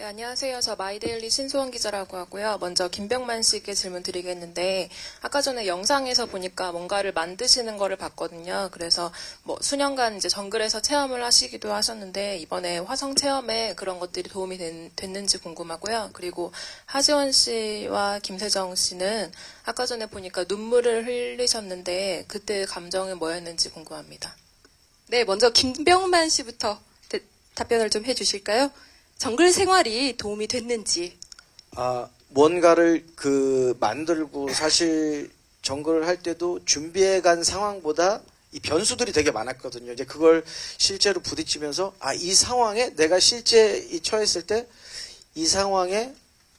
네, 안녕하세요. 저 마이데일리 신소원 기자라고 하고요. 먼저 김병만 씨께 질문 드리겠는데, 아까 전에 영상에서 보니까 뭔가를 만드시는 거를 봤거든요. 그래서 뭐 수년간 이제 정글에서 체험을 하시기도 하셨는데, 이번에 화성 체험에 그런 것들이 도움이 됐는지 궁금하고요. 그리고 하지원 씨와 김세정 씨는 아까 전에 보니까 눈물을 흘리셨는데, 그때 감정이 뭐였는지 궁금합니다. 네, 먼저 김병만 씨부터 답변을 좀 해주실까요? 정글 생활이 도움이 됐는지. 뭔가를 만들고 사실 정글을 할 때도 준비해간 상황보다 이 변수들이 되게 많았거든요. 이제 그걸 실제로 부딪히면서 이 상황에 내가 실제 처했을 때 이 상황에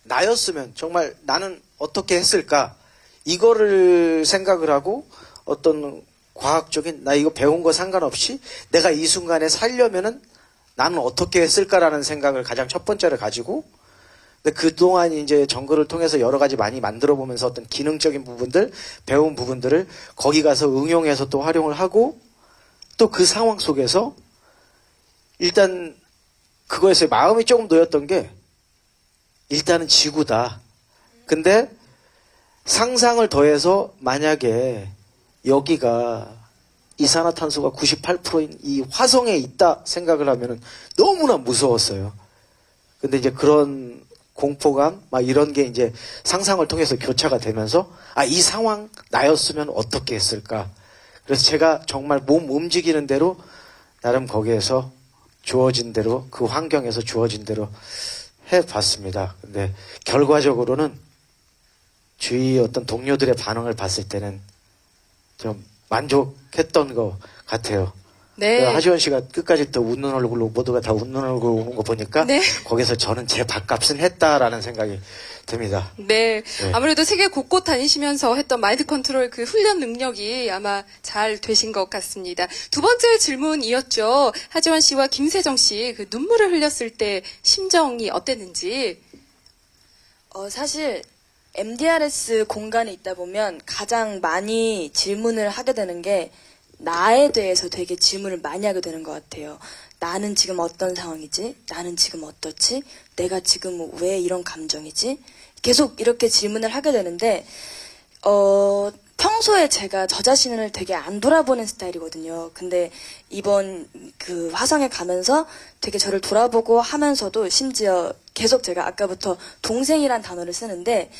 나였으면 정말 나는 어떻게 했을까? 이거를 생각을 하고 어떤 과학적인 나 이거 배운 거 상관없이 내가 이 순간에 살려면은 나는 어떻게 했을까라는 생각을 가장 첫 번째로 가지고, 근데 그동안 이제 정글을 통해서 여러 가지 많이 만들어 보면서 어떤 기능적인 부분들, 배운 부분들을 거기 가서 응용해서 또 활용을 하고, 또 그 상황 속에서 일단 그거에서 마음이 조금 놓였던 게, 일단은 지구다. 근데 상상을 더해서 만약에 여기가 이산화탄소가 98%인 이 화성에 있다 생각을 하면은 너무나 무서웠어요. 근데 이제 그런 공포감, 막 이런 게 이제 상상을 통해서 교차가 되면서, 이 상황 나였으면 어떻게 했을까. 그래서 제가 정말 몸 움직이는 대로, 나름 거기에서 주어진 대로, 그 환경에서 주어진 대로 해봤습니다. 근데 결과적으로는 주위 어떤 동료들의 반응을 봤을 때는 좀 만족했던 것 같아요. 네. 하지원 씨가 끝까지 또 웃는 얼굴로 모두가 다 웃는 얼굴로 오는 거 보니까 네. 거기서 저는 제 밥값은 했다라는 생각이 듭니다. 네. 아무래도 세계 곳곳 다니시면서 했던 마인드 컨트롤 그 훈련 능력이 아마 잘 되신 것 같습니다. 두 번째 질문이었죠. 하지원 씨와 김세정 씨 그 눈물을 흘렸을 때 심정이 어땠는지. 사실 MDRS 공간에 있다 보면 가장 많이 질문을 하게 되는 게 나에 대해서 되게 질문을 많이 하게 되는 것 같아요. 나는 지금 어떤 상황이지? 나는 지금 어떻지? 내가 지금 왜 이런 감정이지? 계속 이렇게 질문을 하게 되는데 평소에 제가 저 자신을 되게 안 돌아보는 스타일이거든요. 근데 이번 그 화성에 가면서 되게 저를 돌아보고 하면서도 심지어 계속 제가 아까부터 동생이란 단어를 쓰는데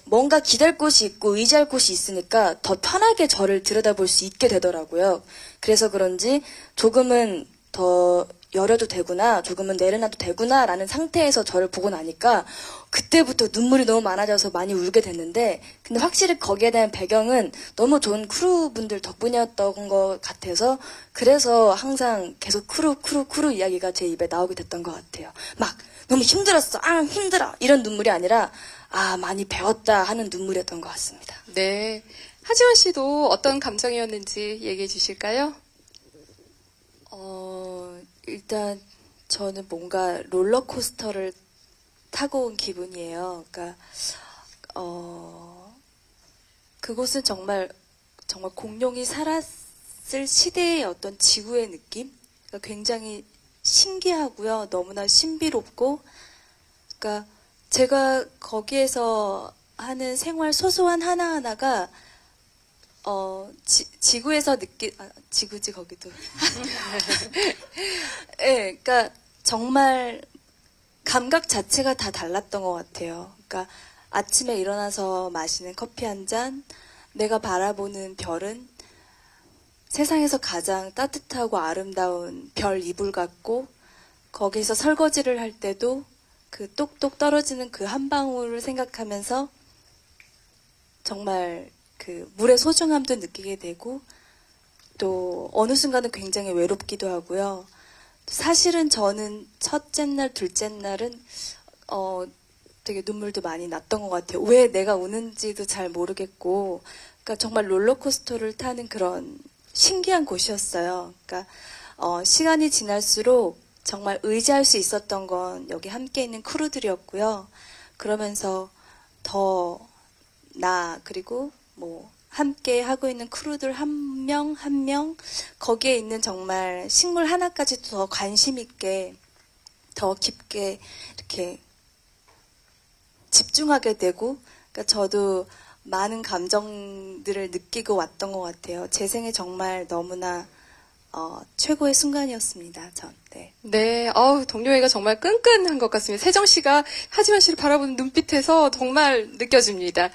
뭔가 기댈 곳이 있고 의지할 곳이 있으니까 더 편하게 저를 들여다볼 수 있게 되더라고요. 그래서 그런지 조금은 더 열어도 되구나, 조금은 내려놔도 되구나 라는 상태에서 저를 보고 나니까 그때부터 눈물이 너무 많아져서 많이 울게 됐는데, 근데 확실히 거기에 대한 배경은 너무 좋은 크루분들 덕분이었던 것 같아서, 그래서 항상 계속 크루 이야기가 제 입에 나오게 됐던 것 같아요. 막 너무 힘들었어, 힘들어 이런 눈물이 아니라 많이 배웠다 하는 눈물이었던 것 같습니다. 네. 하지원 씨도 어떤 감정이었는지 얘기해 주실까요? 일단 저는 뭔가 롤러코스터를 타고 온 기분이에요. 그러니까 그곳은 정말 공룡이 살았을 시대의 어떤 지구의 느낌? 그러니까 굉장히 신기하고요. 너무나 신비롭고, 그러니까 제가 거기에서 하는 생활 소소한 하나하나가 지구에서 지구지 거기도. 네, 그러니까 정말 감각 자체가 다 달랐던 것 같아요. 그러니까 아침에 일어나서 마시는 커피 한 잔, 내가 바라보는 별은 세상에서 가장 따뜻하고 아름다운 별 이불 같고, 거기서 설거지를 할 때도 그 똑똑 떨어지는 그 한 방울을 생각하면서 정말 그 물의 소중함도 느끼게 되고, 또 어느 순간은 굉장히 외롭기도 하고요. 사실은 저는 첫째 날, 둘째 날은 되게 눈물도 많이 났던 것 같아요. 왜 내가 우는지도 잘 모르겠고, 그러니까 정말 롤러코스터를 타는 그런 신기한 곳이었어요. 그러니까 시간이 지날수록 정말 의지할 수 있었던 건 여기 함께 있는 크루들이었고요. 그러면서 더 그리고 함께 하고 있는 크루들 한 명 한 명, 거기에 있는 정말 식물 하나까지도 더 관심 있게 더 깊게 이렇게 집중하게 되고, 그러니까 저도 많은 감정들을 느끼고 왔던 것 같아요. 제 생에 정말 너무나 최고의 순간이었습니다. 전. 네. 네, 동료애가 정말 끈끈한 것 같습니다. 세정 씨가 하지원 씨를 바라보는 눈빛에서 정말 느껴집니다.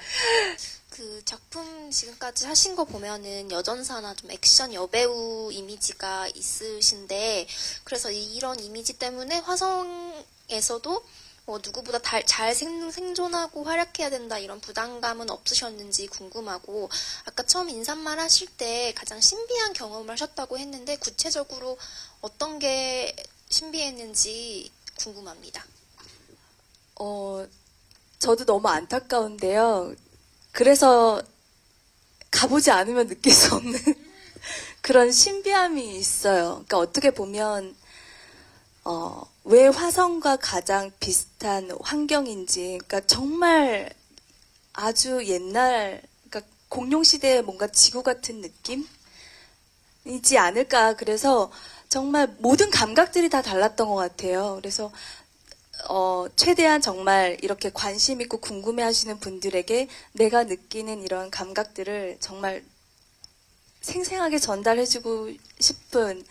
그 작품 지금까지 하신 거 보면은 여전사나 좀 액션 여배우 이미지가 있으신데, 그래서 이런 이미지 때문에 화성에서도 누구보다 잘 생존하고 활약해야 된다 이런 부담감은 없으셨는지 궁금하고, 아까 처음 인사말 하실 때 가장 신비한 경험을 하셨다고 했는데 구체적으로 어떤 게 신비했는지 궁금합니다. 저도 너무 안타까운데요. 그래서 가보지 않으면 느낄 수 없는 그런 신비함이 있어요. 그러니까 어떻게 보면 왜 화성과 가장 비슷한 환경인지, 그러니까 정말 아주 옛날, 그러니까 공룡 시대의 뭔가 지구 같은 느낌이지 않을까. 그래서 정말 모든 감각들이 다 달랐던 것 같아요. 그래서 최대한 정말 이렇게 관심 있고 궁금해 하시는 분들에게 내가 느끼는 이런 감각들을 정말 생생하게 전달해주고 싶은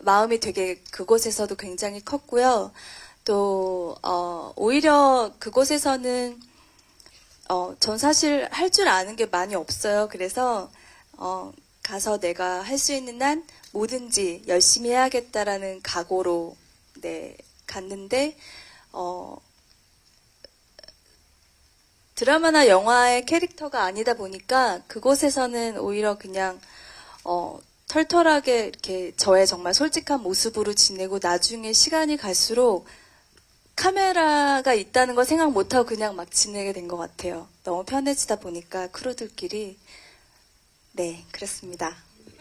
마음이 되게 그곳에서도 굉장히 컸고요. 또, 오히려 그곳에서는, 전 사실 할 줄 아는 게 많이 없어요. 그래서, 가서 내가 할 수 있는 한 뭐든지 열심히 해야겠다라는 각오로, 네, 갔는데, 드라마나 영화의 캐릭터가 아니다 보니까 그곳에서는 오히려 그냥 털털하게 이렇게 저의 정말 솔직한 모습으로 지내고, 나중에 시간이 갈수록 카메라가 있다는 걸 생각 못하고 그냥 막 지내게 된 것 같아요. 너무 편해지다 보니까 크루들끼리. 네, 그랬습니다.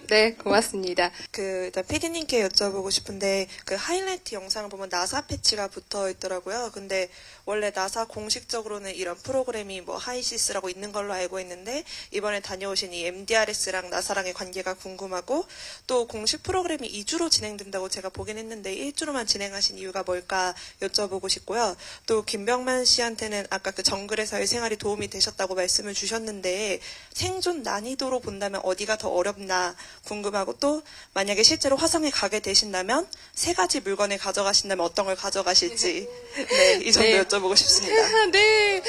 네, 고맙습니다. 일단 PD님께 여쭤보고 싶은데, 그 하이라이트 영상을 보면 나사 패치가 붙어 있더라고요. 근데 원래 나사 공식적으로는 이런 프로그램이 뭐 하이시스라고 있는 걸로 알고 있는데, 이번에 다녀오신 이 MDRS랑 나사랑의 관계가 궁금하고, 또 공식 프로그램이 2주로 진행된다고 제가 보긴 했는데 1주로만 진행하신 이유가 뭘까 여쭤보고 싶고요. 또 김병만 씨한테는 아까 그 정글에서의 생활이 도움이 되셨다고 말씀을 주셨는데, 생존 난이도로 본다면 어디가 더 어렵나 궁금하고, 또 만약에 실제로 화성에 가게 되신다면 3가지 물건을 가져가신다면 어떤 걸 가져가실지, 네, 이 정도 네. 여쭤보고 싶습니다. 네,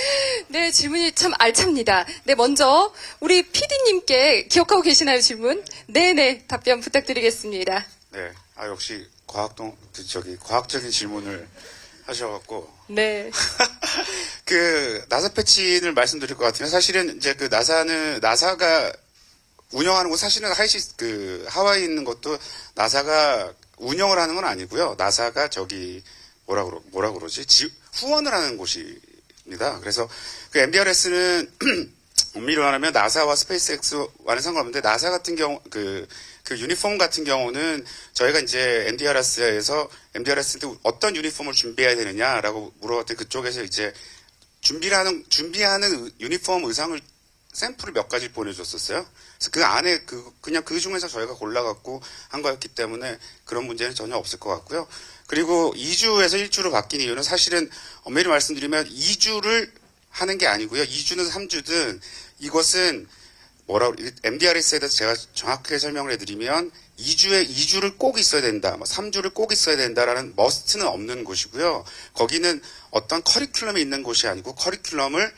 네, 질문이 참 알찹니다. 네, 먼저 우리 PD님께 기억하고 계시나요, 질문? 네네, 답변 부탁드리겠습니다. 네, 역시 과학적인 질문을 하셔갖고. 네. 나사 패치를 말씀드릴 것 같으면, 사실은 이제 나사가 운영하는 거, 사실은 하와이에 있는 것도 나사가 운영을 하는 건 아니고요. 나사가 뭐라 그러지? 후원을 하는 곳입니다. 그래서 그 MDRS는 엄밀히 말하면 나사와 스페이스X와는 상관없는데, 나사 같은 경우, 그 유니폼 같은 경우는 저희가 이제 MDRS한테 어떤 유니폼을 준비해야 되느냐라고 물어봤더니, 그쪽에서 이제 준비하는 유니폼 의상을 샘플을 몇 가지 보내줬었어요. 그래서 그 안에 그냥 그 중에서 저희가 골라갖고 한 거였기 때문에 그런 문제는 전혀 없을 것 같고요. 그리고 2주에서 1주로 바뀐 이유는, 사실은 엄밀히 말씀드리면 2주를 하는 게 아니고요. 2주는 3주든 이것은 MDRS에 대해서 제가 정확하게 설명을 해드리면 2주를 꼭 있어야 된다, 3주를 꼭 있어야 된다라는 머스트는 없는 곳이고요. 거기는 어떤 커리큘럼이 있는 곳이 아니고 커리큘럼을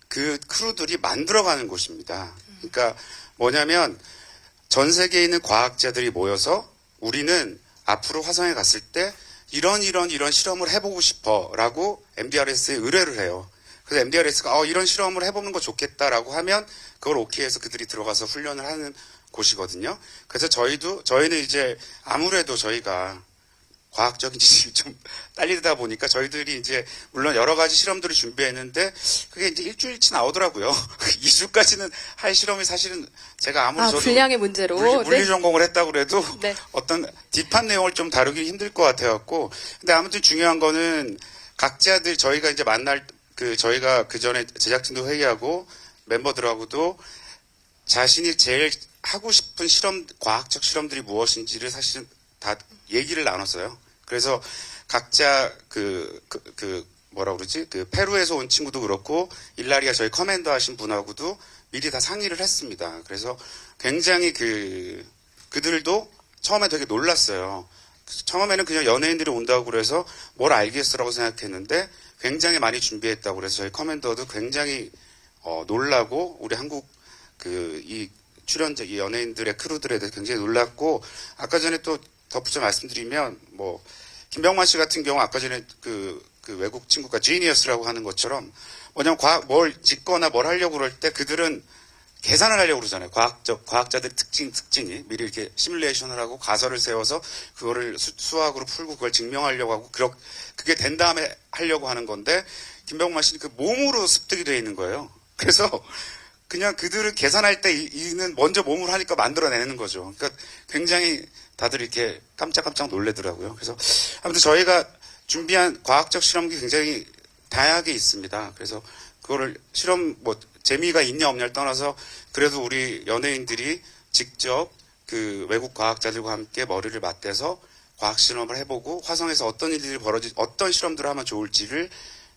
그 크루들이 만들어가는 곳입니다. 그러니까 뭐냐면, 전 세계에 있는 과학자들이 모여서 우리는 앞으로 화성에 갔을 때 이런 실험을 해보고 싶어라고 MDRS에 의뢰를 해요. 그래서 MDRS가 이런 실험을 해보는 거 좋겠다라고 하면 그걸 오케이해서 그들이 들어가서 훈련을 하는 곳이거든요. 그래서 저희는 이제 아무래도 저희가 과학적인 지식이 좀 딸리다 보니까 저희들이 이제 물론 여러 가지 실험들을 준비했는데 그게 이제 일주일치 나오더라고요. 2주까지는 할 실험이 사실은 제가 아무리 저도 분량의 문제로. 물리 네. 전공을 했다고 그래도 네. 어떤 딥한 내용을 좀 다루기 힘들 것 같아갖고. 근데 아무튼 중요한 거는 각자들 저희가 이제 저희가 그 전에 제작진도 회의하고 멤버들하고도 자신이 제일 하고 싶은 과학적 실험들이 무엇인지를 사실은 다 얘기를 나눴어요. 그래서 각자 뭐라 그러지? 그 페루에서 온 친구도 그렇고 일라리아 저희 커맨더 하신 분하고도 미리 다 상의를 했습니다. 그래서 굉장히 그들도 처음에 되게 놀랐어요. 처음에는 그냥 연예인들이 온다고 그래서 뭘 알겠어라고 생각했는데 굉장히 많이 준비했다고 그래서 저희 커맨더도 굉장히 놀라고 우리 한국 이 출연자 이 연예인들의 크루들에 대해서 굉장히 놀랐고 아까 전에 또 덧붙여 말씀드리면 뭐 김병만 씨 같은 경우 아까 전에 그 외국 친구가 지니어스라고 하는 것처럼 뭐냐면 뭘 짓거나 뭘 하려고 그럴 때 그들은 계산을 하려고 그러잖아요. 과학자들의 특징이 미리 이렇게 시뮬레이션을 하고 가설을 세워서 그거를 수학으로 풀고 그걸 증명하려고 하고 그게 된 다음에 하려고 하는 건데 김병만 씨는 그 몸으로 습득이 되어 있는 거예요. 그래서 그냥 그들은 계산할 때 이는 먼저 몸으로 하니까 만들어내는 거죠. 그러니까 굉장히 다들 이렇게 깜짝깜짝 놀래더라고요. 그래서 아무튼 저희가 준비한 과학적 실험이 굉장히 다양하게 있습니다. 그래서 그거를 재미가 있냐 없냐를 떠나서 그래도 우리 연예인들이 직접 그 외국 과학자들과 함께 머리를 맞대서 과학 실험을 해보고 화성에서 어떤 일들이 어떤 실험들을 하면 좋을지를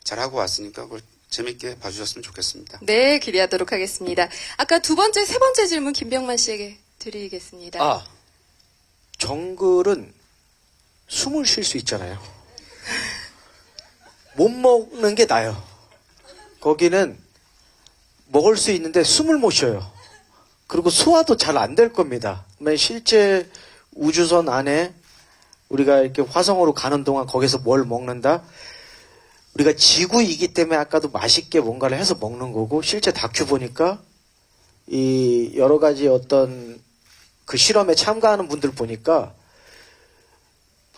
잘 하고 왔으니까 그걸 재밌게 봐주셨으면 좋겠습니다. 네, 기대하도록 하겠습니다. 아까 세 번째 질문 김병만 씨에게 드리겠습니다. 정글은 숨을 쉴 수 있잖아요. 못 먹는 게 나아요. 거기는 먹을 수 있는데 숨을 못 쉬어요. 그리고 소화도 잘 안 될 겁니다. 실제 우주선 안에 우리가 이렇게 화성으로 가는 동안 거기서 뭘 먹는다? 우리가 지구이기 때문에 아까도 맛있게 뭔가를 해서 먹는 거고 실제 다큐 보니까 이 여러 가지 어떤 그 실험에 참가하는 분들 보니까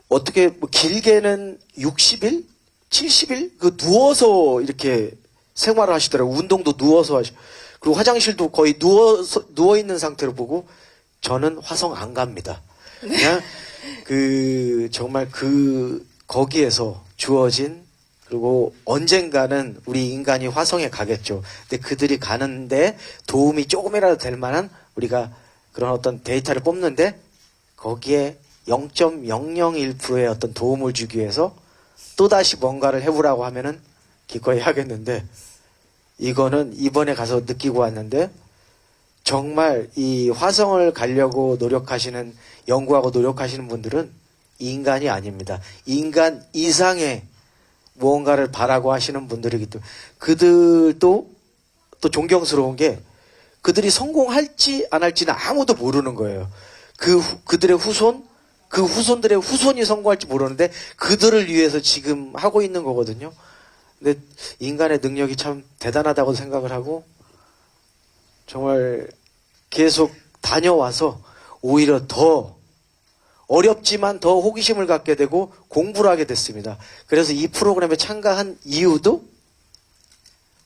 어떻게 뭐 길게는 60일? 70일? 누워서 이렇게 생활을 하시더라고요. 운동도 누워서 하시고. 그리고 화장실도 거의 누워있는 상태로 보고 저는 화성 안 갑니다. 그냥 정말 거기에서 주어진 그리고 언젠가는 우리 인간이 화성에 가겠죠. 근데 그들이 가는데 도움이 조금이라도 될 만한 우리가 그런 어떤 데이터를 뽑는데 거기에 0.001%의 어떤 도움을 주기 위해서 또다시 뭔가를 해보라고 하면은 기꺼이 하겠는데 이거는 이번에 가서 느끼고 왔는데 정말 이 화성을 가려고 연구하고 노력하시는 분들은 인간이 아닙니다. 인간 이상의 무언가를 바라고 하시는 분들이기 때문에 그들도 또 존경스러운 게 그들이 성공할지 안 할지는 아무도 모르는 거예요. 그들의 후손들의 후손이 성공할지 모르는데 그들을 위해서 지금 하고 있는 거거든요. 근데 인간의 능력이 참 대단하다고 생각을 하고 정말 계속 다녀와서 오히려 더 어렵지만 더 호기심을 갖게 되고 공부를 하게 됐습니다. 그래서 이 프로그램에 참가한 이유도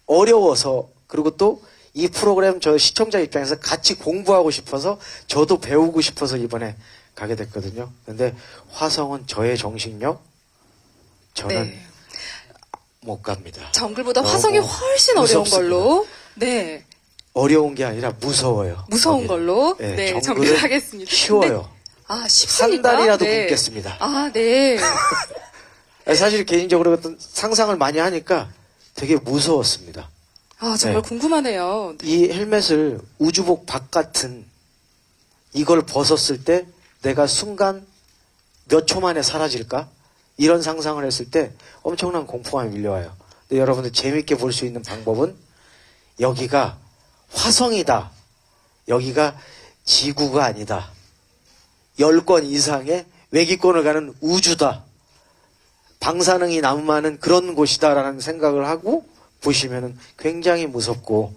어려워서 그리고 또 이 프로그램 저 시청자 입장에서 같이 공부하고 싶어서 저도 배우고 싶어서 이번에 가게 됐거든요. 근데 화성은 저의 정신력 저는 못 갑니다. 정글보다 화성이 훨씬 어려운 걸로. 네. 어려운 게 아니라 무서워요. 무서운 걸로. 네, 정리를 하겠습니다. 쉬워요. 쉽습니까? 한 달이라도 굶겠습니다. 네. 사실 개인적으로 어떤 상상을 많이 하니까 되게 무서웠습니다. 정말 궁금하네요. 이 헬멧을 우주복 바깥은 이걸 벗었을 때 내가 순간 몇 초 만에 사라질까? 이런 상상을 했을 때 엄청난 공포감이 밀려와요. 근데 여러분들 재밌게 볼 수 있는 방법은 여기가 화성이다. 여기가 지구가 아니다. 10권 이상의 외기권을 가는 우주다. 방사능이 남하는 그런 곳이다라는 생각을 하고 보시면은 굉장히 무섭고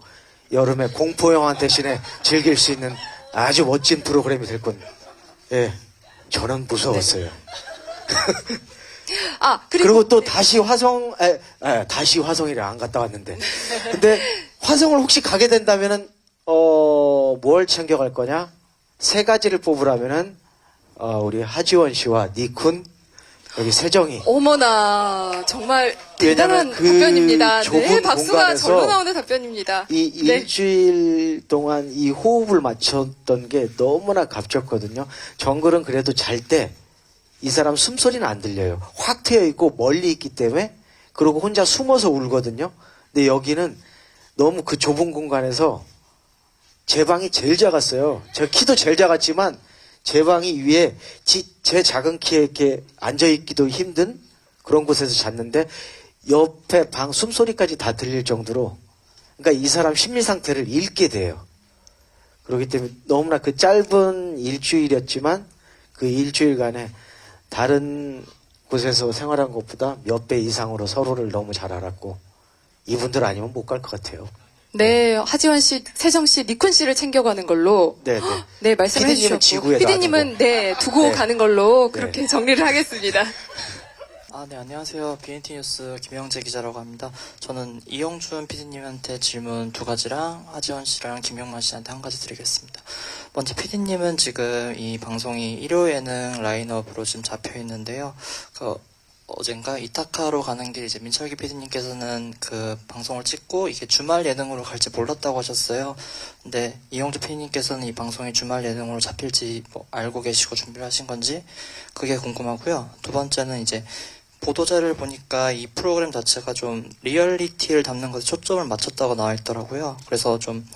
여름에 공포영화 대신에 즐길 수 있는 아주 멋진 프로그램이 될 겁니다. 예, 저는 무서웠어요. 그리고 또 다시 다시 화성이라 안 갔다 왔는데. 근데 화성을 혹시 가게 된다면은 뭘 챙겨갈 거냐? 3가지를 뽑으라면은 우리 하지원 씨와 니쿤 여기 세정이. 어머나 정말 대단한 답변입니다. 네, 박수가 절로 나오는 답변입니다. 이 일주일 동안 이 호흡을 맞췄던 게 너무나 값졌거든요. 정글은 그래도 잘 때 이 사람 숨소리는 안 들려요. 확 트여 있고 멀리 있기 때문에 그러고 혼자 숨어서 울거든요. 근데 여기는 너무 그 좁은 공간에서 제 방이 제일 작았어요. 제 키도 제일 작았지만 제 방이 위에 제 작은 키에 이렇게 앉아있기도 힘든 그런 곳에서 잤는데 옆에 방 숨소리까지 다 들릴 정도로 그러니까 이 사람 심리 상태를 읽게 돼요. 그렇기 때문에 너무나 그 짧은 일주일이었지만 그 일주일간에 다른 곳에서 생활한 것보다 몇 배 이상으로 서로를 너무 잘 알았고 이분들 아니면 못 갈 것 같아요. 네, 하지원 씨, 세정 씨, 니쿤 씨를 챙겨가는 걸로. 네. 네, 말씀해 피디님은 주셨고. 지구에 피디님은 놔두고. 네, 두고 네. 가는 걸로 네. 그렇게 정리를 하겠습니다. 네, 안녕하세요. BNT 뉴스 김영재 기자라고 합니다. 저는 이영준 PD님한테 질문 2가지랑 하지원 씨랑 김용만 씨한테 1가지 드리겠습니다. 먼저 PD님은 지금 이 방송이 일요 예능 라인업으로 지금 잡혀 있는데요. 어젠가 이타카로 가는 길 이제 민철기 PD님께서는 그 방송을 찍고 이게 주말 예능으로 갈지 몰랐다고 하셨어요. 근데 이영주 PD님께서는 이 방송이 주말 예능으로 잡힐지 뭐 알고 계시고 준비를 하신 건지 그게 궁금하고요. 두 번째는 이제 보도자를 보니까 이 프로그램 자체가 좀 리얼리티를 담는 것에 초점을 맞췄다고 나와 있더라고요. 그래서 좀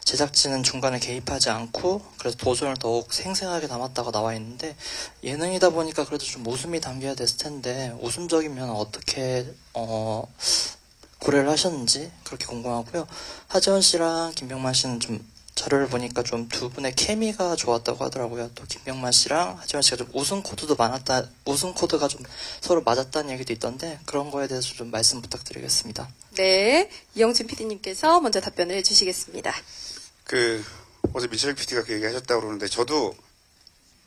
제작진은 중간에 개입하지 않고 그래서 도전을 더욱 생생하게 담았다고 나와 있는데 예능이다 보니까 그래도 좀 웃음이 담겨야 됐을 텐데 웃음적이면 어떻게 고려를 하셨는지 그렇게 궁금하고요. 하지원 씨랑 김병만 씨는 좀 자료를 보니까 좀 두 분의 케미가 좋았다고 하더라고요. 또 김병만 씨랑 하지원 씨가 좀 웃음 코드가 좀 서로 맞았다는 얘기도 있던데 그런 거에 대해서 좀 말씀 부탁드리겠습니다. 네, 이영준 PD님께서 먼저 답변을 해주시겠습니다. 어제 민철 PD가 그 얘기 하셨다고 그러는데 저도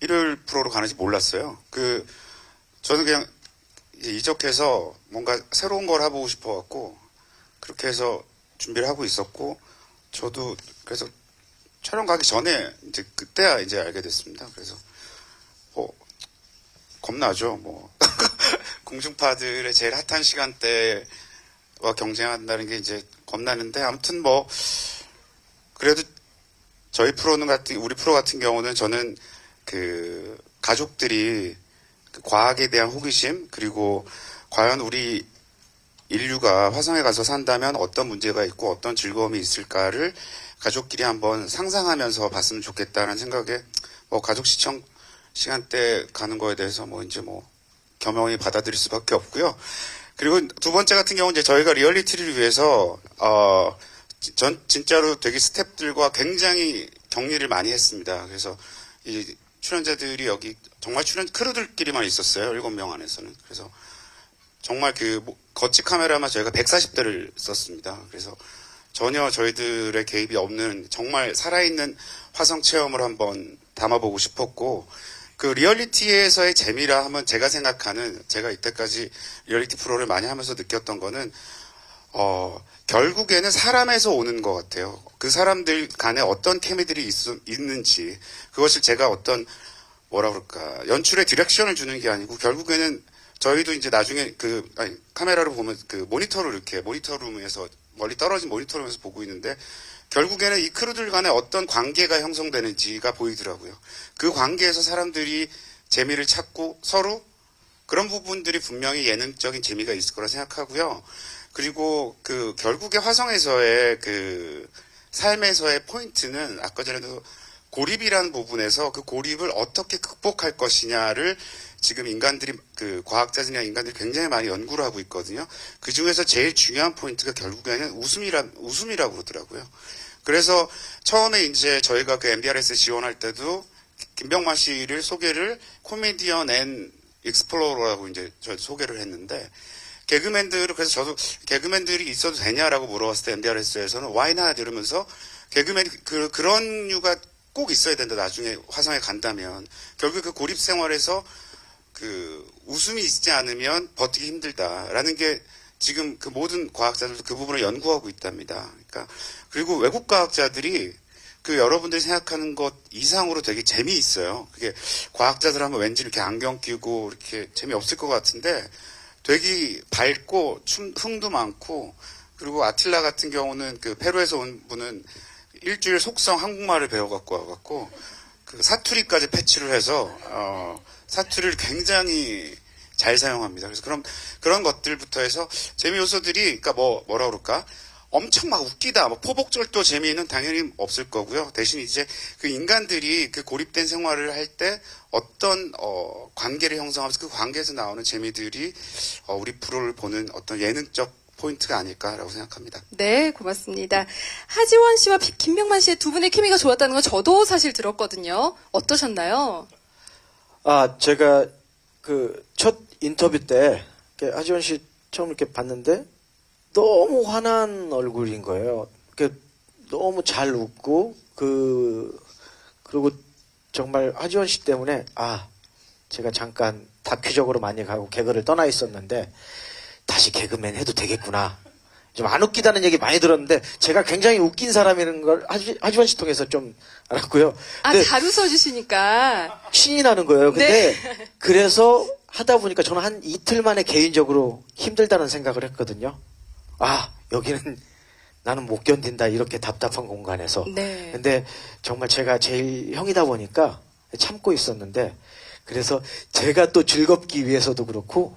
일요일 프로로 가는지 몰랐어요. 저는 그냥 이제 이적해서 뭔가 새로운 걸 해보고 싶어갖고 그렇게 해서 준비를 하고 있었고 저도 그래서 촬영 가기 전에 이제 그때야 이제 알게 됐습니다. 그래서 겁나죠. 공중파들의 제일 핫한 시간대와 경쟁한다는 게 이제 겁나는데 아무튼 그래도 우리 프로 같은 경우는 저는 가족들이 과학에 대한 호기심 그리고 과연 우리 인류가 화성에 가서 산다면 어떤 문제가 있고 어떤 즐거움이 있을까를 가족끼리 한번 상상하면서 봤으면 좋겠다는 생각에 가족 시청 시간대 가는 거에 대해서 겸허히 받아들일 수밖에 없고요. 그리고 두 번째 같은 경우는 이제 저희가 리얼리티를 위해서 전 진짜로 되게 스태프들과 굉장히 격리를 많이 했습니다. 그래서 이 출연자들이 여기 정말 크루들끼리만 있었어요. 7명 안에서는. 그래서 정말 거치 카메라만 저희가 140대를 썼습니다. 그래서 전혀 저희들의 개입이 없는 정말 살아있는 화성 체험을 한번 담아보고 싶었고 리얼리티에서의 재미라 하면 제가 이때까지 리얼리티 프로를 많이 하면서 느꼈던 거는 결국에는 사람에서 오는 것 같아요. 그 사람들 간에 어떤 케미들이 있는지 그것을 제가 어떤 연출에 디렉션을 주는 게 아니고 결국에는 저희도 이제 나중에 카메라로 보면 모니터로 이렇게 모니터룸에서 멀리 떨어진 모니터룸에서 보고 있는데 결국에는 이 크루들 간에 어떤 관계가 형성되는지가 보이더라고요. 그 관계에서 사람들이 재미를 찾고 서로 그런 부분들이 분명히 예능적인 재미가 있을 거라 생각하고요. 그리고 결국에 화성에서의 삶에서의 포인트는 아까 전에도 고립이라는 부분에서 그 고립을 어떻게 극복할 것이냐를 지금 과학자들이나 인간들이 굉장히 많이 연구를 하고 있거든요. 그 중에서 제일 중요한 포인트가 결국에는 웃음이라고 그러더라고요. 그래서 처음에 이제 저희가 MBRS 지원할 때도 김병만 씨를 소개를 코미디언 앤 익스플로러라고 이제 소개를 했는데 그래서 저도 개그맨들이 있어도 되냐라고 물어봤을 때 MBRS에서는 why not 이러면서 그런 이유가 꼭 있어야 된다. 나중에 화성에 간다면 결국 고립 생활에서 웃음이 있지 않으면 버티기 힘들다라는 게 지금 모든 과학자들도 그 부분을 연구하고 있답니다. 그리고 외국 과학자들이 여러분들이 생각하는 것 이상으로 되게 재미있어요. 그게 과학자들 하면 왠지 이렇게 안경 끼고 이렇게 재미없을 것 같은데 되게 밝고 흥도 많고 그리고 아틸라 같은 경우는 페루에서 온 분은 일주일 속성 한국말을 배워갖고 와갖고 그 사투리까지 패치를 해서 사투리를 굉장히 잘 사용합니다. 그래서 그런 것들부터 해서 재미 요소들이 그러니까 뭐라 그럴까? 엄청 막 웃기다, 뭐 포복절도 재미는 당연히 없을 거고요. 대신 이제 그 인간들이 그 고립된 생활을 할 때 어떤 관계를 형성하면서 그 관계에서 나오는 재미들이 우리 프로를 보는 어떤 예능적 포인트가 아닐까라고 생각합니다. 네, 고맙습니다. 하지원 씨와 김병만 씨의 두 분의 케미가 좋았다는 건 저도 사실 들었거든요. 어떠셨나요? 제가 그 첫 인터뷰 때 하지원 씨 처음 이렇게 봤는데 너무 화난 얼굴인 거예요. 너무 잘 웃고 그리고 정말 하지원 씨 때문에 제가 잠깐 다큐적으로 많이 가고 개그를 떠나 있었는데 다시 개그맨 해도 되겠구나. 좀 안 웃기다는 얘기 많이 들었는데 제가 굉장히 웃긴 사람이라는 걸 하지원 씨 통해서 좀 알았고요. 잘 웃어주시니까. 신이 나는 거예요. 근데 그래서 하다 보니까 저는 한 이틀 만에 개인적으로 힘들다는 생각을 했거든요. 여기는 나는 못 견딘다. 이렇게 답답한 공간에서. 네. 근데 정말 제가 제일 형이다 보니까 참고 있었는데 그래서 제가 또 즐겁기 위해서도 그렇고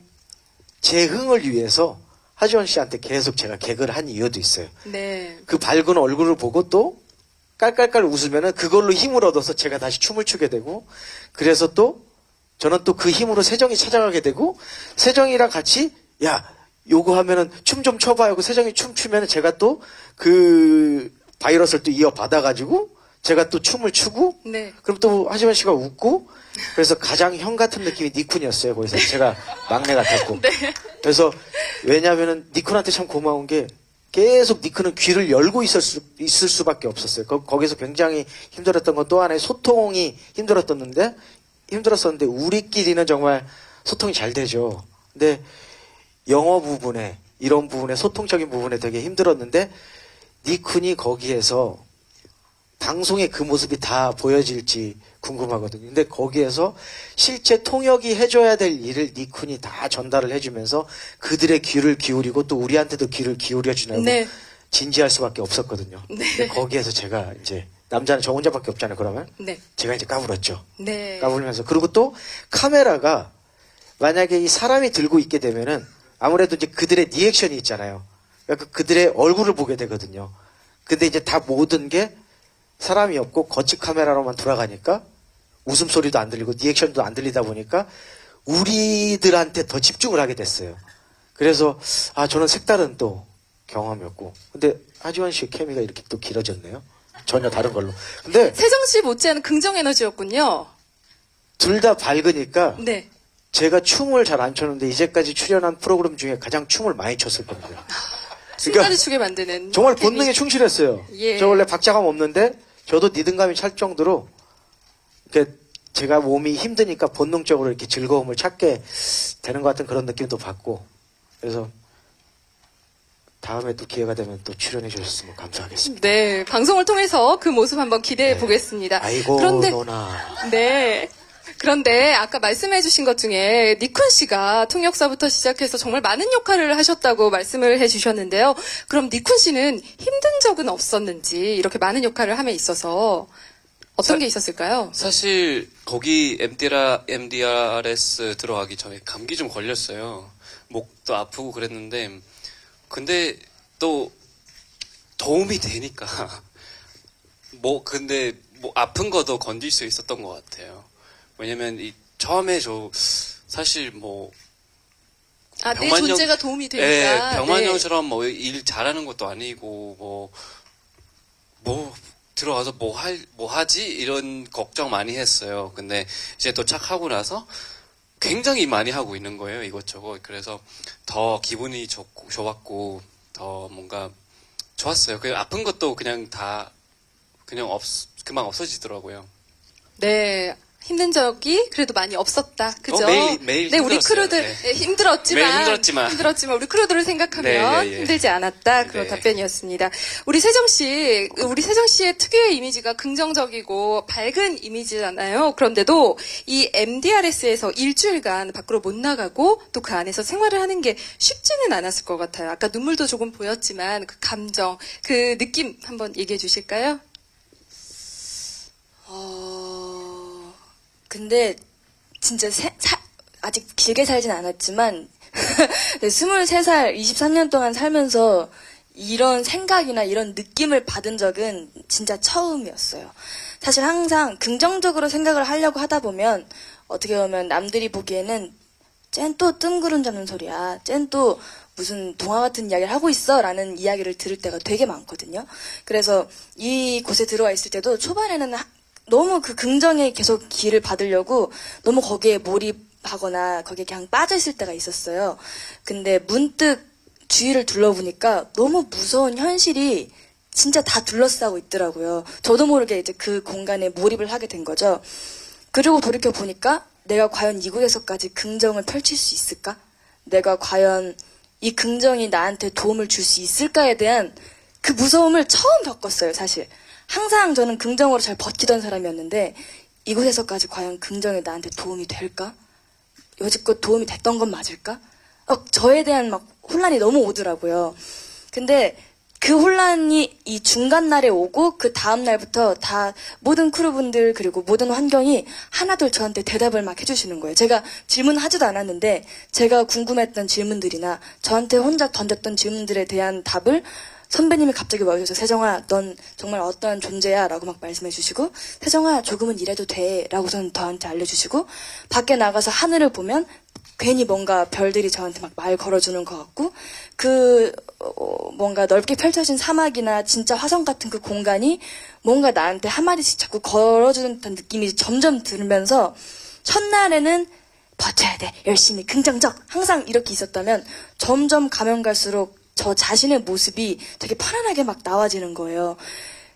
제 흥을 위해서 하지원 씨한테 계속 제가 개그를 한 이유도 있어요. 네. 그 밝은 얼굴을 보고 또 깔깔깔 웃으면은 그걸로 힘을 얻어서 제가 다시 춤을 추게 되고 그래서 또 저는 또 그 힘으로 세정이 찾아가게 되고 세정이랑 같이 요거 하면은 춤 좀 춰봐요. 그 세정이 춤 추면은 제가 또 그 바이러스를 또 이어받아가지고 제가 또 춤을 추고 네. 그럼 또 하지원 씨가 웃고 그래서 가장 형 같은 느낌이 니쿤이었어요. 거기서 제가 막내 같았고. 네. 그래서 왜냐하면은 니쿤한테 참 고마운 게 계속 니크는 귀를 열고 있을 수밖에 없었어요. 거기서 굉장히 힘들었던 건 또 하나의 소통이 힘들었었는데 우리끼리는 정말 소통이 잘 되죠. 근데 영어 부분에 이런 부분에 소통적인 부분에 되게 힘들었는데 니쿤이 거기에서 방송에 그 모습이 다 보여질지 궁금하거든요. 근데 거기에서 실제 통역이 해줘야 될 일을 니쿤이 다 전달을 해주면서 그들의 귀를 기울이고 또 우리한테도 귀를 기울여주냐고 네. 진지할 수밖에 없었거든요. 네. 근데 거기에서 제가 이제 남자는 저 혼자밖에 없잖아요. 그러면 네. 제가 이제 까불었죠. 네. 까불면서 그리고 또 카메라가 만약에 이 사람이 들고 있게 되면은 아무래도 이제 그들의 리액션이 있잖아요. 그러니까 그들의 얼굴을 보게 되거든요. 근데 이제 다 모든 게 사람이 없고 거치 카메라로만 돌아가니까 웃음소리도 안 들리고 리액션도 안 들리다 보니까 우리들한테 더 집중을 하게 됐어요. 그래서 저는 색다른 또 경험이었고 근데 하지원 씨의 케미가 이렇게 또 길어졌네요. 전혀 다른 걸로. 근데 세정 씨 못지않은 긍정 에너지였군요. 둘 다 밝으니까 네. 제가 춤을 잘 안 췄는데 이제까지 출연한 프로그램 중에 가장 춤을 많이 췄을 겁니다. 춤까지 추게 만드는. 정말 케미. 본능에 충실했어요. 예. 저 원래 박자감 없는데 저도 리듬감이 찰 정도로 이렇게 제가 몸이 힘드니까 본능적으로 이렇게 즐거움을 찾게 되는 것 같은 그런 느낌도 받고 그래서 다음에 또 기회가 되면 또 출연해 주셨으면 감사하겠습니다. 네, 방송을 통해서 그 모습 한번 기대해 보겠습니다. 아이고 그런데 너나. 네. 그런데 아까 말씀해 주신 것 중에 니쿤 씨가 통역사부터 시작해서 정말 많은 역할을 하셨다고 말씀을 해 주셨는데요. 그럼 니쿤 씨는 힘든 적은 없었는지 이렇게 많은 역할을 함에 있어서 어떤 게 있었을까요? 사실 거기 MDRS 들어가기 전에 감기 좀 걸렸어요. 목도 아프고 그랬는데 근데 또 도움이 되니까 근데 아픈 거도 건질 수 있었던 것 같아요. 왜냐면 처음에 저 사실 내 존재가 도움이 되니까. 네, 병만형처럼 일 잘하는 것도 아니고 들어가서 뭐 하지? 이런 걱정 많이 했어요. 근데 이제 도착하고 나서 굉장히 많이 하고 있는 거예요. 이것저것. 그래서 더 기분이 좋았고 더 뭔가 좋았어요. 그 아픈 것도 그냥 다 금방 없어지더라고요. 네. 힘든 적이 그래도 많이 없었다. 그죠? 매일 네, 우리 힘들었어요. 크루들 네. 힘들었지만 우리 크루들을 생각하면 네. 힘들지 않았다. 그런 네. 답변이었습니다. 우리 세정 씨의 특유의 이미지가 긍정적이고 밝은 이미지잖아요. 그런데도 이 MDRS에서 일주일간 밖으로 못 나가고 또 그 안에서 생활을 하는 게 쉽지는 않았을 것 같아요. 아까 눈물도 조금 보였지만 그 감정, 그 느낌 한번 얘기해 주실까요? 근데 진짜 아직 길게 살진 않았지만 23살, 23년 동안 살면서 이런 생각이나 이런 느낌을 받은 적은 진짜 처음이었어요. 사실 항상 긍정적으로 생각을 하려고 하다 보면 어떻게 보면 남들이 보기에는 쟨 또 뜬구름 잡는 소리야. 쟨 또 무슨 동화 같은 이야기를 하고 있어 라는 이야기를 들을 때가 되게 많거든요. 그래서 이 곳에 들어와 있을 때도 초반에는 너무 그 긍정에 계속 기를 받으려고 너무 거기에 몰입하거나 거기에 그냥 빠져 있을 때가 있었어요. 근데 문득 주위를 둘러보니까 너무 무서운 현실이 진짜 다 둘러싸고 있더라고요. 저도 모르게 이제 그 공간에 몰입을 하게 된 거죠. 그리고 돌이켜 보니까 내가 과연 이곳에서까지 긍정을 펼칠 수 있을까? 내가 과연 이 긍정이 나한테 도움을 줄 수 있을까에 대한 그 무서움을 처음 겪었어요, 사실. 항상 저는 긍정으로 잘 버티던 사람이었는데 이곳에서까지 과연 긍정이 나한테 도움이 될까? 여지껏 도움이 됐던 건 맞을까? 저에 대한 막 혼란이 너무 오더라고요. 근데 그 혼란이 이 중간 날에 오고 그 다음 날부터 다 모든 크루분들 그리고 모든 환경이 하나둘 저한테 대답을 막 해주시는 거예요. 제가 질문하지도 않았는데 제가 궁금했던 질문들이나 저한테 혼자 던졌던 질문들에 대한 답을 선배님이 갑자기 와주셔서 세정아 넌 정말 어떠한 존재야 라고 막 말씀해 주시고 세정아 조금은 이래도 돼 라고선 저한테 알려주시고 밖에 나가서 하늘을 보면 괜히 뭔가 별들이 저한테 막 말 걸어주는 것 같고 뭔가 넓게 펼쳐진 사막이나 진짜 화성 같은 그 공간이 뭔가 나한테 한마디씩 자꾸 걸어주는 듯한 느낌이 점점 들면서 첫날에는 버텨야 돼 열심히 긍정적 항상 이렇게 있었다면 점점 가면 갈수록 저 자신의 모습이 되게 편안하게 막 나와지는 거예요.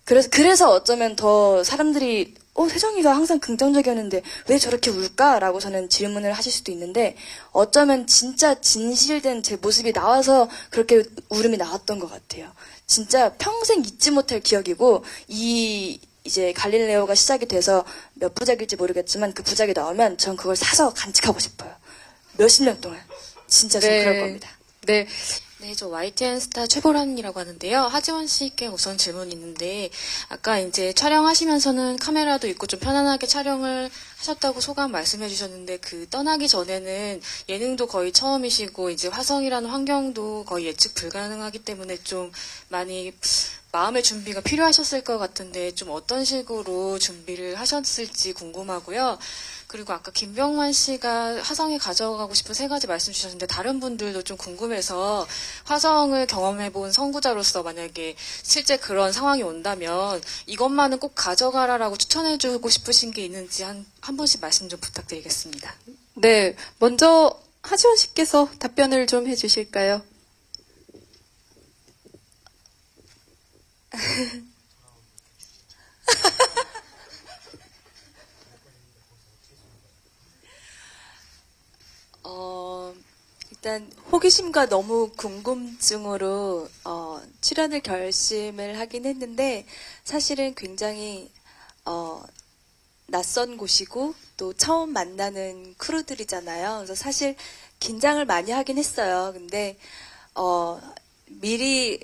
그래서 어쩌면 더 사람들이 세정이가 항상 긍정적이었는데 왜 저렇게 울까? 라고 저는 질문을 하실 수도 있는데 어쩌면 진짜 진실된 제 모습이 나와서 그렇게 울음이 나왔던 것 같아요. 진짜 평생 잊지 못할 기억이고 이제 갈릴레오가 시작이 돼서 몇 부작일지 모르겠지만 그 부작이 나오면 전 그걸 사서 간직하고 싶어요. 몇십 년 동안. 진짜 전 그럴 겁니다. 네. 네, 저 YTN 스타 최보람이라고 하는데요. 하지원 씨께 우선 질문이 있는데 아까 이제 촬영하시면서는 카메라도 있고 좀 편안하게 촬영을 하셨다고 소감 말씀해 주셨는데 그 떠나기 전에는 예능도 거의 처음이시고 이제 화성이라는 환경도 거의 예측 불가능하기 때문에 좀 많이 마음의 준비가 필요하셨을 것 같은데 좀 어떤 식으로 준비를 하셨을지 궁금하고요. 그리고 아까 김병만 씨가 화성에 가져가고 싶은 3가지 말씀 주셨는데 다른 분들도 좀 궁금해서 화성을 경험해본 선구자로서 만약에 실제 그런 상황이 온다면 이것만은 꼭 가져가라라고 추천해주고 싶으신 게 있는지 한 분씩 말씀 좀 부탁드리겠습니다. 네, 먼저 하지원 씨께서 답변을 좀 해주실까요? 일단 호기심과 너무 궁금증으로 출연을 결심을 하긴 했는데 사실은 굉장히 낯선 곳이고 또 처음 만나는 크루들이잖아요. 그래서 사실 긴장을 많이 하긴 했어요. 근데 미리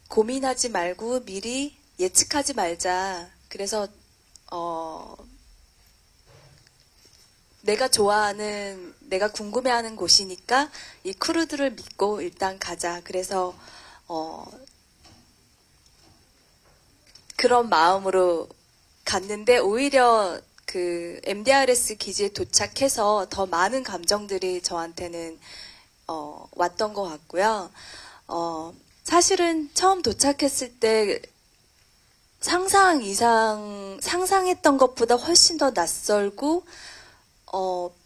고민하지 말고 미리 예측하지 말자. 그래서 내가 좋아하는, 내가 궁금해하는 곳이니까 이 크루들을 믿고 일단 가자. 그래서 그런 마음으로 갔는데 오히려 그 MDRS 기지에 도착해서 더 많은 감정들이 저한테는 왔던 것 같고요. 사실은 처음 도착했을 때 상상했던 것보다 훨씬 더 낯설고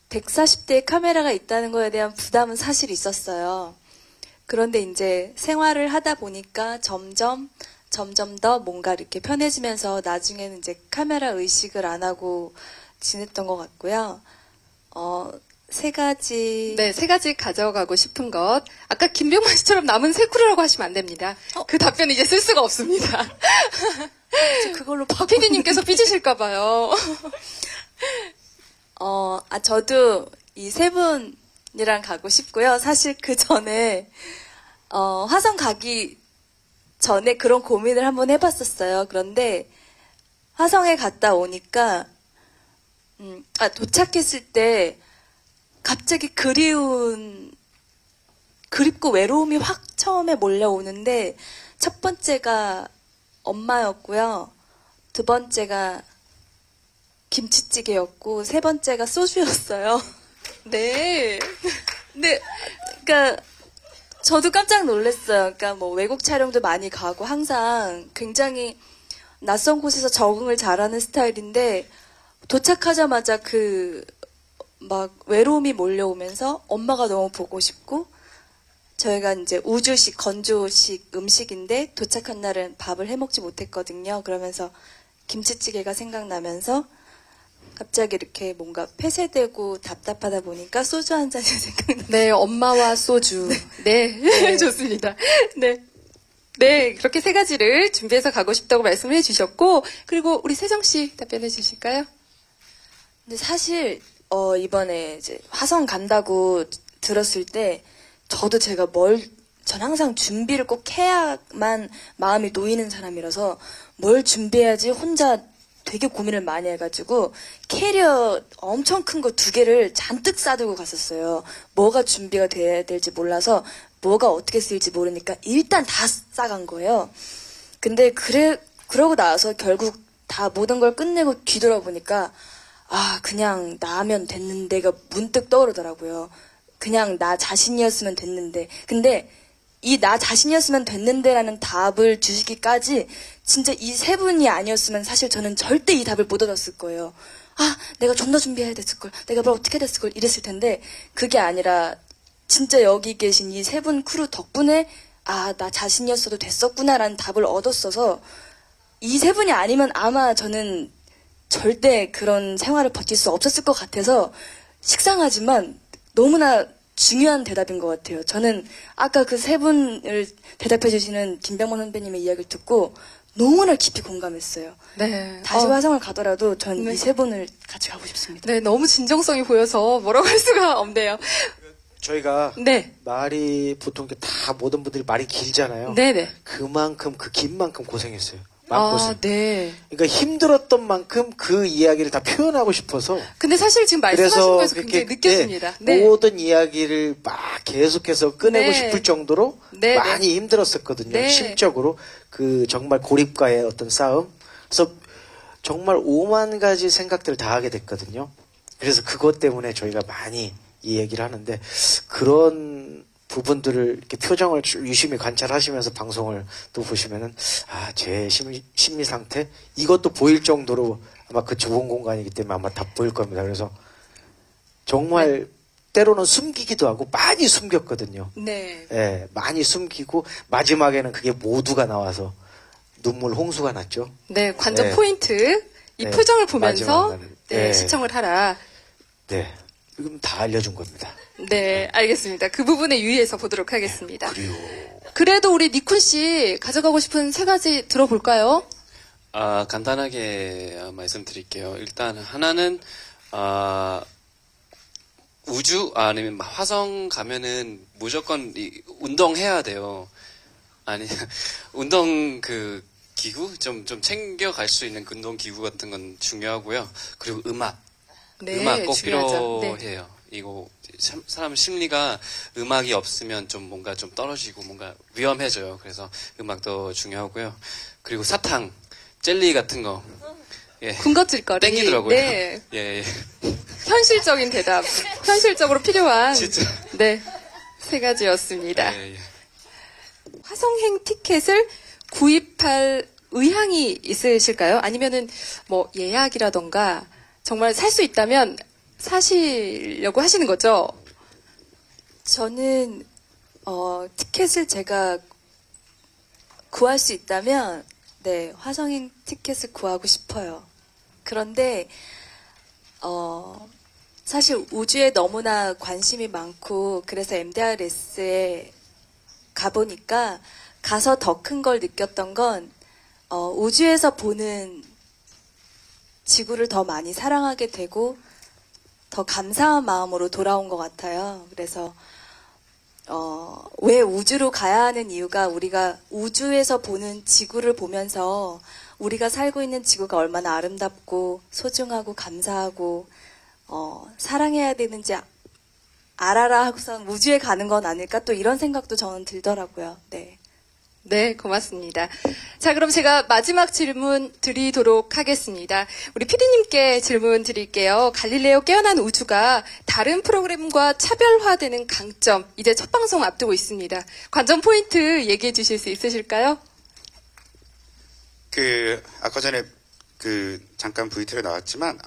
140대의 카메라가 있다는 거에 대한 부담은 사실 있었어요. 그런데 이제 생활을 하다 보니까 점점 더 뭔가 이렇게 편해지면서 나중에는 이제 카메라 의식을 안 하고 지냈던 것 같고요. 3가지. 네, 3가지 가져가고 싶은 것. 아까 김병만 씨처럼 남은 3크루라고 하시면 안 됩니다. 그 답변 이제 쓸 수가 없습니다. 그걸로 PD님께서 삐지실까봐요. 저도 이 3분이랑 가고 싶고요. 사실 그 전에, 화성 가기 전에 그런 고민을 한번 해봤었어요. 그런데 화성에 갔다 오니까, 도착했을 때 갑자기 그립고 외로움이 확 처음에 몰려오는데 첫 번째가 엄마였고요. 두 번째가 김치찌개였고 세 번째가 소주였어요. 네. 네, 그러니까 저도 깜짝 놀랐어요. 그러니까 뭐 외국 촬영도 많이 가고 항상 굉장히 낯선 곳에서 적응을 잘하는 스타일인데 도착하자마자 막 외로움이 몰려오면서 엄마가 너무 보고 싶고 저희가 이제 우주식 건조식 음식인데 도착한 날은 밥을 해 먹지 못했거든요. 그러면서 김치찌개가 생각나면서 갑자기 이렇게 뭔가 폐쇄되고 답답하다 보니까 소주 한 잔이 생각나요. 네, 엄마와 소주. 네, 좋습니다. 네. 네, 그렇게 세 가지를 준비해서 가고 싶다고 말씀을 해주셨고, 그리고 우리 세정씨 답변해 주실까요? 근데 사실 이번에 이제 화성 간다고 들었을 때 저도 전 항상 준비를 꼭 해야만 마음이 놓이는 사람이라서 뭘 준비해야지 혼자 되게 고민을 많이 해가지고 캐리어 엄청 큰 거 2개를 잔뜩 싸들고 갔었어요. 뭐가 준비가 돼야 될지 몰라서 뭐가 어떻게 쓰일지 모르니까 일단 다 싸간 거예요. 근데 그러고 나서 결국 다 모든 걸 끝내고 뒤돌아보니까 그냥 나면 됐는데가 문득 떠오르더라고요. 그냥 나 자신이었으면 됐는데. 근데 이 나 자신이었으면 됐는데라는 답을 주시기까지 진짜 이 세 분이 아니었으면 사실 저는 절대 이 답을 못 얻었을 거예요. 내가 좀 더 준비해야 됐을걸. 내가 뭘 어떻게 됐을걸. 이랬을 텐데 그게 아니라 진짜 여기 계신 이 세 분 크루 덕분에 나 자신이었어도 됐었구나라는 답을 얻었어서 이 세 분이 아니면 아마 저는 절대 그런 생활을 버틸 수 없었을 것 같아서 식상하지만 너무나 중요한 대답인 것 같아요. 저는 아까 그 세 분을 대답해 주시는 김병만 선배님의 이야기를 듣고 너무나 깊이 공감했어요. 네. 다시 화성을 가더라도 전 이 네. 세 분을 같이 가고 싶습니다. 네, 너무 진정성이 보여서 뭐라고 할 수가 없네요. 저희가 네. 말이 보통 다 모든 분들이 말이 길잖아요. 네네. 그만큼 그 긴 만큼 고생했어요. 마음고생. 네. 그러니까 힘들었던 만큼 그 이야기를 다 표현하고 싶어서. 근데 사실 지금 말씀하신 그래서 거에서 굉장히 그렇게, 느껴집니다. 네. 모든 이야기를 막 계속해서 꺼내고 네. 싶을 정도로 네, 많이 힘들었었거든요. 네. 심적으로 정말 고립과의 어떤 싸움. 그래서 정말 5만 가지 생각들을 다 하게 됐거든요. 그래서 그것 때문에 저희가 많이 이 얘기를 하는데 그런 부분들을 이렇게 표정을 유심히 관찰하시면서 방송을 또 보시면은 제 심리 상태 이것도 보일 정도로 아마 그 좁은 공간이기 때문에 아마 다 보일 겁니다. 그래서 정말 때로는 숨기기도 하고 많이 숨겼거든요. 네. 예, 많이 숨기고 마지막에는 그게 모두가 나와서 눈물 홍수가 났죠. 네, 관전 네. 포인트. 이 네, 표정을 보면서 마지막에는. 네, 시청을 하라. 네, 지금 다 알려준 겁니다. 네, 알겠습니다. 그 부분에 유의해서 보도록 하겠습니다. 그리고 그래도 우리 니쿤 씨 가져가고 싶은 3가지 들어볼까요? 간단하게 말씀드릴게요. 일단 하나는 우주 아니면 화성 가면은 무조건 운동해야 돼요. 아니 운동 기구 좀 챙겨 갈 수 있는 운동 기구 같은 건 중요하고요. 그리고 음악 꼭 중요하죠. 필요해요. 이거 사람 심리가 음악이 없으면 좀 뭔가 좀 떨어지고 뭔가 위험해져요. 그래서 음악도 중요하고요. 그리고 사탕, 젤리 같은 거. 예. 군것질거리. 땡기더라고요. 네. 예. 현실적인 대답. 현실적으로 필요한. 진짜. 네. 3가지였습니다. 예. 화성행 티켓을 구입할 의향이 있으실까요? 아니면은 뭐 예약이라던가 정말 살 수 있다면 사시려고 하시는 거죠? 저는 티켓을 제가 구할 수 있다면 네, 화성행 티켓을 구하고 싶어요. 그런데 사실 우주에 너무나 관심이 많고 그래서 MDRS에 가보니까 가서 더 큰 걸 느꼈던 건 우주에서 보는 지구를 더 많이 사랑하게 되고 더 감사한 마음으로 돌아온 것 같아요. 그래서 왜 우주로 가야 하는 이유가 우리가 우주에서 보는 지구를 보면서 우리가 살고 있는 지구가 얼마나 아름답고 소중하고 감사하고 사랑해야 되는지 알아라 하고서 우주에 가는 건 아닐까 또 이런 생각도 저는 들더라고요. 네. 네, 고맙습니다. 자, 그럼 제가 마지막 질문 드리도록 하겠습니다. 우리 PD님께 질문 드릴게요. 갈릴레오 깨어난 우주가 다른 프로그램과 차별화되는 강점, 이제 첫 방송 앞두고 있습니다. 관전 포인트 얘기해 주실 수 있으실까요? 아까 전에 잠깐 VTR에 나왔지만,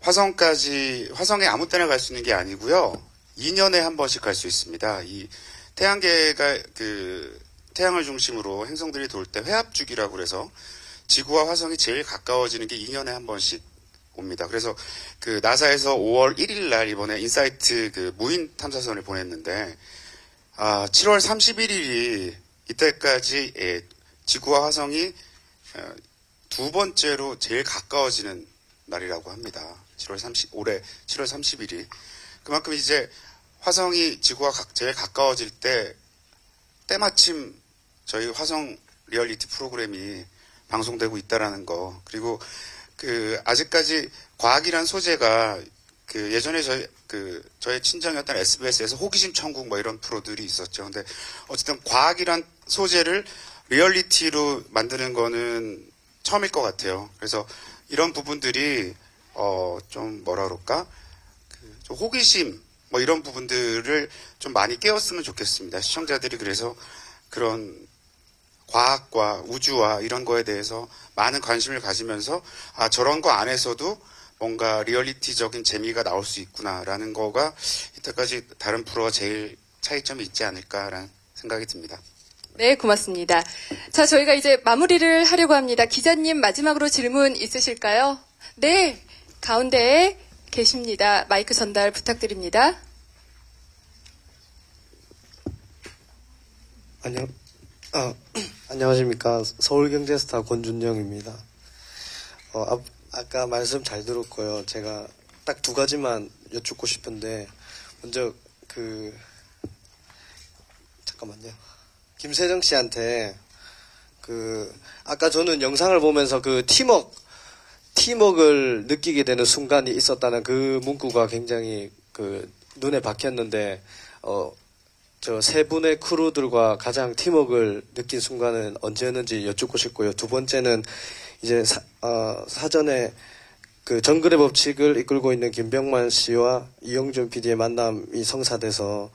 화성에 아무 때나 갈 수 있는 게 아니고요. 2년에 한 번씩 갈 수 있습니다. 이 태양계가 태양을 중심으로 행성들이 돌 때 회합주기라고 그래서 지구와 화성이 제일 가까워지는 게 2년에 한 번씩 옵니다. 그래서 나사에서 5월 1일 날 이번에 인사이트 무인 탐사선을 보냈는데 7월 31일이 이때까지 지구와 화성이 두 번째로 제일 가까워지는 날이라고 합니다. 올해 7월 30일이. 그만큼 이제 화성이 지구와 제일 가까워질 때 때마침 저희 화성 리얼리티 프로그램이 방송되고 있다라는 거. 그리고 아직까지 과학이란 소재가 예전에 저의 친정이었던 SBS에서 호기심 천국 뭐 이런 프로들이 있었죠. 근데 어쨌든 과학이란 소재를 리얼리티로 만드는 거는 처음일 것 같아요. 그래서 이런 부분들이 좀 뭐라 그럴까? 좀 호기심 뭐 이런 부분들을 좀 많이 깨웠으면 좋겠습니다. 시청자들이 그래서 그런 과학과 우주와 이런 거에 대해서 많은 관심을 가지면서 저런 거 안에서도 뭔가 리얼리티적인 재미가 나올 수 있구나라는 거가 이때까지 다른 프로와 제일 차이점이 있지 않을까라는 생각이 듭니다. 네, 고맙습니다. 자, 저희가 이제 마무리를 하려고 합니다. 기자님 마지막으로 질문 있으실까요? 네, 가운데에 계십니다. 마이크 전달 부탁드립니다. 안녕하십니까. 서울경제스타 권준영입니다. 아까 말씀 잘 들었고요. 제가 딱 두 가지만 여쭙고 싶은데, 먼저 잠깐만요. 김세정 씨한테 아까 저는 영상을 보면서 팀워크를 느끼게 되는 순간이 있었다는 그 문구가 굉장히 눈에 박혔는데, 저 세 분의 크루들과 가장 팀워크를 느낀 순간은 언제였는지 여쭙고 싶고요. 두 번째는 이제 사전에 정글의 법칙을 이끌고 있는 김병만 씨와 이영준 PD의 만남이 성사돼서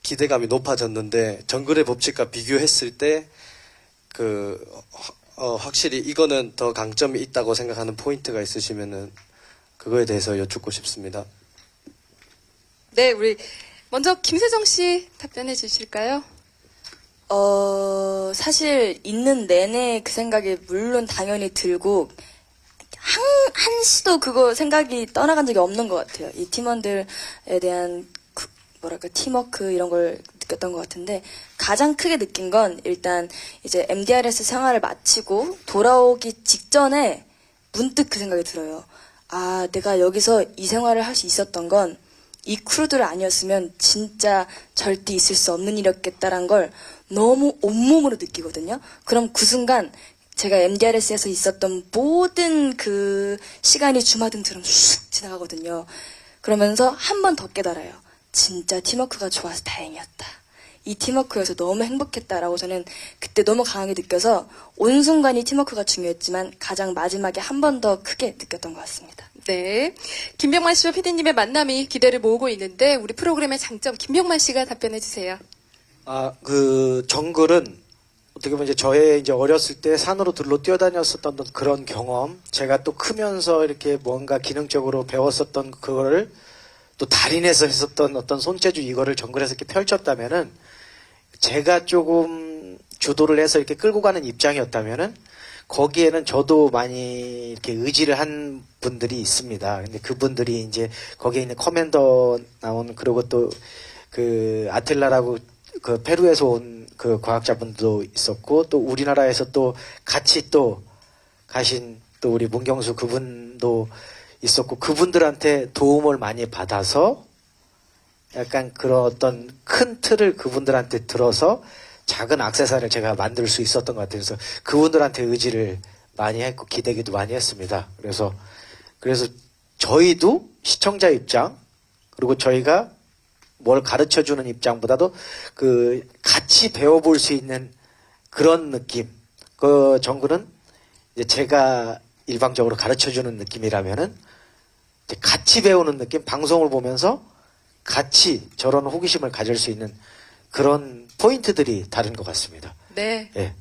기대감이 높아졌는데 정글의 법칙과 비교했을 때 확실히 이거는 더 강점이 있다고 생각하는 포인트가 있으시면은 그거에 대해서 여쭙고 싶습니다. 네, 우리 먼저 김세정 씨 답변해 주실까요? 사실 있는 내내 그 생각이 물론 당연히 들고 한시도 그거 생각이 떠나간 적이 없는 것 같아요. 이 팀원들에 대한 팀워크 이런 걸 느꼈던 것 같은데 가장 크게 느낀 건 일단 이제 MDRS 생활을 마치고 돌아오기 직전에 문득 그 생각이 들어요. 내가 여기서 이 생활을 할 수 있었던 건 이 크루들 아니었으면 진짜 절대 있을 수 없는 일이었겠다라는 걸 너무 온몸으로 느끼거든요. 그럼 그 순간 제가 MDRS에서 있었던 모든 그 시간이 주마등처럼 쑥 지나가거든요. 그러면서 한 번 더 깨달아요. 진짜 팀워크가 좋아서 다행이었다. 이 팀워크여서 너무 행복했다라고 저는 그때 너무 강하게 느껴서 온 순간이 팀워크가 중요했지만 가장 마지막에 한 번 더 크게 느꼈던 것 같습니다. 네, 김병만 씨와 PD님의 만남이 기대를 모으고 있는데 우리 프로그램의 장점 김병만 씨가 답변해 주세요. 정글은 어떻게 보면 이제 저의 이제 어렸을 때 산으로 들로 뛰어다녔었던 그런 경험, 제가 또 크면서 이렇게 뭔가 기능적으로 배웠었던 그거를 또 달인에서 했었던 어떤 손재주 이거를 정글에서 이렇게 펼쳤다면은 제가 조금 주도를 해서 이렇게 끌고 가는 입장이었다면은 거기에는 저도 많이 이렇게 의지를 한 분들이 있습니다. 근데 그분들이 이제 거기에 있는 커맨더 나온 그리고 또 아틀라라고 페루에서 온 과학자분도 있었고 또 우리나라에서 또 같이 또 가신 또 우리 문경수 그분도 있었고 그분들한테 도움을 많이 받아서 약간 그런 어떤 큰 틀을 그분들한테 들어서 작은 액세서리를 제가 만들 수 있었던 것 같아요. 그래서 그분들한테 의지를 많이 했고 기대기도 많이 했습니다. 그래서 저희도 시청자 입장 그리고 저희가 뭘 가르쳐주는 입장보다도 그 같이 배워볼 수 있는 그런 느낌. 그 정글은 이제 제가 일방적으로 가르쳐주는 느낌이라면은 이제 같이 배우는 느낌, 방송을 보면서 같이 저런 호기심을 가질 수 있는 그런 포인트들이 다른 것 같습니다. 네. 예.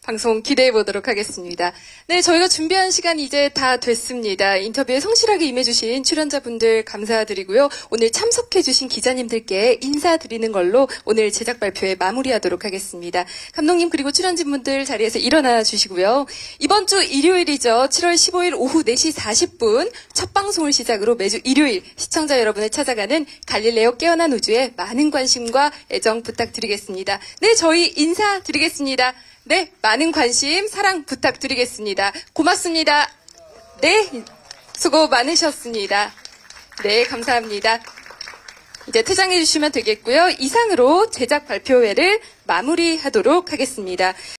방송 기대해 보도록 하겠습니다. 네, 저희가 준비한 시간 이제 다 됐습니다. 인터뷰에 성실하게 임해주신 출연자분들 감사드리고요. 오늘 참석해주신 기자님들께 인사드리는 걸로 오늘 제작 발표에 마무리하도록 하겠습니다. 감독님 그리고 출연진분들 자리에서 일어나 주시고요. 이번 주 일요일이죠. 7월 15일 오후 4시 40분 첫 방송을 시작으로 매주 일요일 시청자 여러분을 찾아가는 갈릴레오 깨어난 우주에 많은 관심과 애정 부탁드리겠습니다. 네, 저희 인사드리겠습니다. 네, 많은 관심, 사랑 부탁드리겠습니다. 고맙습니다. 네, 수고 많으셨습니다. 네, 감사합니다. 이제 퇴장해 주시면 되겠고요. 이상으로 제작 발표회를 마무리하도록 하겠습니다.